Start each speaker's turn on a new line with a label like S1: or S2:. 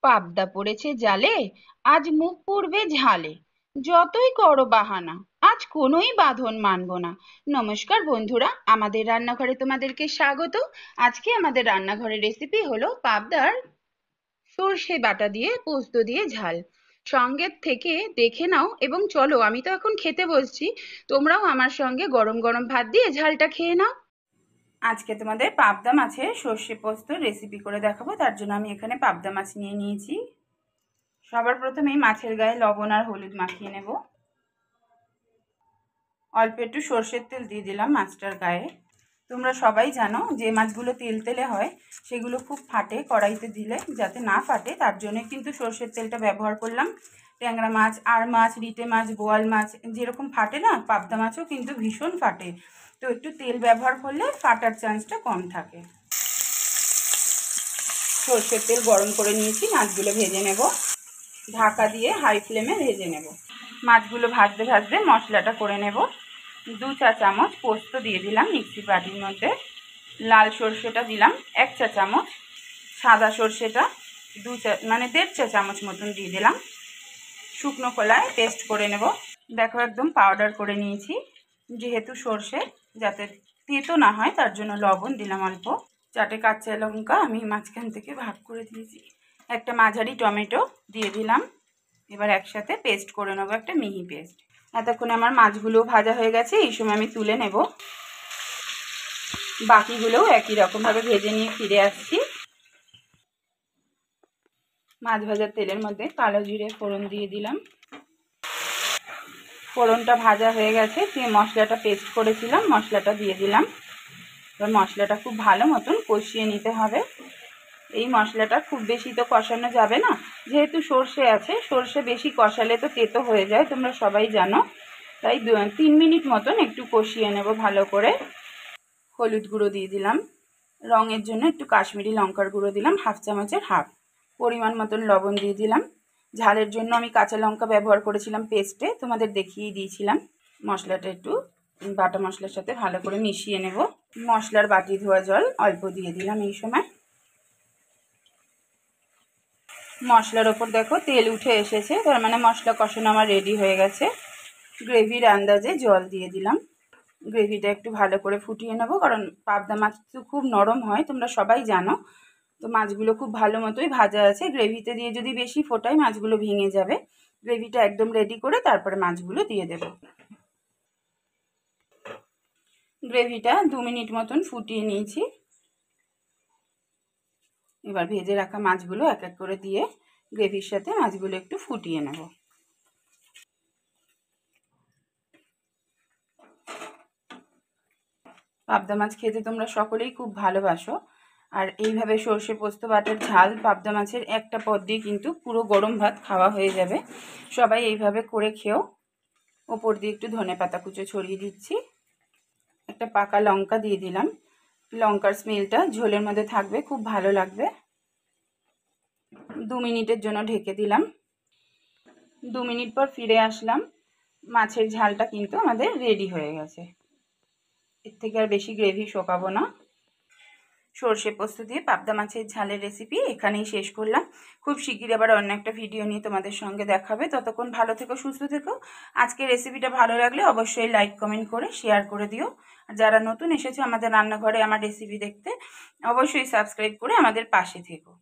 S1: পাবদা পড়েছে জালে, আজ মুখ পুড়বে ঝালে। যতই করো বাহানা, আজ কোনোই বাঁধন মানবো না। নমস্কার বন্ধুরা, আমাদের রান্নাঘরে তোমাদেরকে স্বাগত। আজকে আমাদের রান্নাঘরের রেসিপি হলো পাবদার সর্ষে বাটা দিয়ে পোস্ত দিয়ে ঝাল। সঙ্গে থেকে দেখে নাও এবং চলো, আমি তো এখন খেতে বসছি, তোমরাও আমার সঙ্গে গরম গরম ভাত দিয়ে ঝালটা খেয়ে নাও। আজকে তোমাদের পাবদা মাছের সর্ষে পোস্ত রেসিপি করে দেখাবো। তার জন্য আমি এখানে পাবদা মাছ নিয়ে নিয়েছি। সবার প্রথমেই মাছের গায়ে লবণ আর হলুদ মাখিয়ে নেব। অল্প একটু সর্ষের তেল দিয়ে দিলাম মাছটার গায়ে। তোমরা সবাই জানো যে মাছগুলো তেল তেলে হয় সেগুলো খুব ফাটে কড়াইতে দিলে, যাতে না ফাটে তার জন্য কিন্তু সর্ষের তেলটা ব্যবহার করলাম। ট্যাংরা মাছ, আর মাছ, রিটে মাছ, বোয়াল মাছ যেরকম ফাটে না, পাবদা মাছও কিন্তু ভীষণ ফাটে। তো একটু তেল ব্যবহার করলে ফাটার চান্সটা কম থাকে। সর্ষের তেল গরম করে নিয়েছি, মাছগুলো ভেজে নেব। ঢাকা দিয়ে হাই ফ্লেমে ভেজে নেব। মাছগুলো ভাজতে ভাজতে মশলাটা করে নেব। 2 চা চামচ পোস্ত দিয়ে দিলাম মিক্সির বাটির মধ্যে। লাল সর্ষেটা দিলাম 1 চা চামচ। সাদা সর্ষেটা 1.5 চা চামচ মতন দিয়ে দিলাম। শুকনো খোলায় পেস্ট করে নেব। দেখো একদম পাউডার করে নিয়েছি। যেহেতু সর্ষে যাতে তেতো না হয় তার জন্য লবণ দিলাম অল্প। 4টে কাঁচা লঙ্কা আমি মাঝখান থেকে ভাগ করে দিয়েছি। একটা মাঝারি টমেটো দিয়ে দিলাম। এবার একসাথে পেস্ট করে নেবো, একটা মিহি পেস্ট। এতক্ষণে আমার মাছগুলো ভাজা হয়ে গেছে, এই সময় আমি তুলে নেব। বাকিগুলোও একই রকমভাবে ভেজে নিয়ে ফিরে আসছি। মাছ ভাজার তেলের মধ্যে কালো জিরে ফোড়ন দিয়ে দিলাম। ফোড়নটা ভাজা হয়ে গেছে, যে মশলাটা পেস্ট করেছিলাম মশলাটা দিয়ে দিলাম। এবার মশলাটা খুব ভালো মতন কষিয়ে নিতে হবে। এই মশলাটা খুব বেশি তো কষানো যাবে না, যেহেতু সর্ষে আছে, সর্ষে বেশি কষালে তো তেতো হয়ে যায়, তোমরা সবাই জানো। তাই 3 মিনিট মতন একটু কষিয়ে নেব ভালো করে। হলুদ গুঁড়ো দিয়ে দিলাম। রঙের জন্য একটু কাশ্মীরি লঙ্কার গুঁড়ো দিলাম 1/2 চামচের হাফ। পরিমাণ মতন লবণ দিয়ে দিলাম। ঝালের জন্য আমি কাঁচা লঙ্কা ব্যবহার করেছিলাম পেস্টে, তোমাদের দেখিয়ে দিয়েছিলাম। মশলাটা একটু বাটা মশলার সাথে ভালো করে মিশিয়ে নেব। মশলার বাটি ধোয়া জল অল্প দিয়ে দিলাম এই সময়। মশলার ওপর দেখো তেল উঠে এসেছে, তার মানে মশলা কষানো আমার রেডি হয়ে গেছে। গ্রেভির আন্দাজে জল দিয়ে দিলাম। গ্রেভিটা একটু ভালো করে ফুটিয়ে নেব, কারণ পাবদা মাছ তো খুব নরম হয়, তোমরা সবাই জানো। তো মাছগুলো খুব ভালো মতোই ভাজা আছে। গ্রেভিতে দিয়ে যদি বেশি ফোটাই মাছগুলো ভেঙে যাবে। গ্রেভিটা একদম রেডি করে তারপরে মাছগুলো দিয়ে দেব। গ্রেভিটা 2 মিনিট মতন ফুটিয়ে নিয়েছি। এবার ভেজে রাখা মাছগুলো এক এক করে দিয়ে গ্রেভির সাথে মাছগুলো একটু ফুটিয়ে নেব। পাবদা মাছ খেতে তোমরা সকলেই খুব ভালোবাসো, আর এইভাবে সর্ষে পোস্ত বাটার ঝাল পাবদা মাছের একটা পদ দিয়ে কিন্তু পুরো গরম ভাত খাওয়া হয়ে যাবে। সবাই এইভাবে করে খেও। ওপর দিয়ে একটু ধনেপাতা কুচো ছড়িয়ে দিচ্ছি। একটা পাকা লঙ্কা দিয়ে দিলাম। লঙ্কার স্মেলটা ঝোলের মধ্যে থাকবে, খুব ভালো লাগবে। 2 মিনিটের জন্য ঢেকে দিলাম। 2 মিনিট পর ফিরে আসলাম। মাছের ঝালটা কিন্তু আমাদের রেডি হয়ে গেছে। এর থেকে আর বেশি গ্রেভি শোকাবো না। সর্ষে পোস্ত দিয়ে পাবদা মাছের ঝালের রেসিপি এখানেই শেষ করলাম। খুব শিগগিরই আবার অন্য একটা ভিডিও নিয়ে তোমাদের সঙ্গে দেখা হবে। ততক্ষণ ভালো থেকো, সুস্থ থেকো। আজকের রেসিপিটা ভালো লাগলে অবশ্যই লাইক কমেন্ট করে শেয়ার করে দিও। আর যারা নতুন এসেছো আমাদের রান্নাঘরে আমার রেসিপি দেখতে, অবশ্যই সাবস্ক্রাইব করে আমাদের পাশে থেকো।